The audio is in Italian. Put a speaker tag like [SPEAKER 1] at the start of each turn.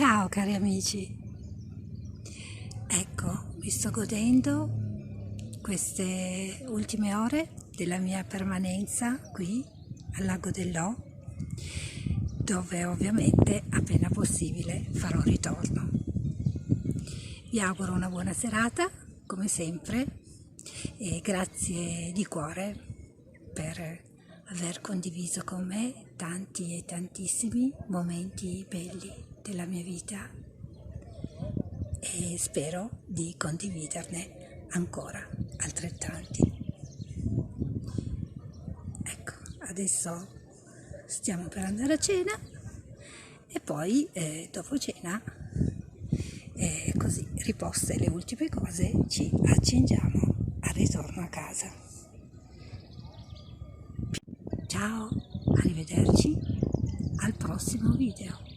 [SPEAKER 1] Ciao cari amici, ecco, mi sto godendo queste ultime ore della mia permanenza qui al Lago dell'O, dove ovviamente appena possibile farò ritorno. Vi auguro una buona serata, come sempre, e grazie di cuore per aver condiviso con me tanti e tantissimi momenti belli della mia vita e spero di condividerne ancora altrettanti. Ecco, adesso stiamo per andare a cena e poi dopo cena, così riposte le ultime cose, ci accingiamo al ritorno a casa. Ciao, arrivederci al prossimo video.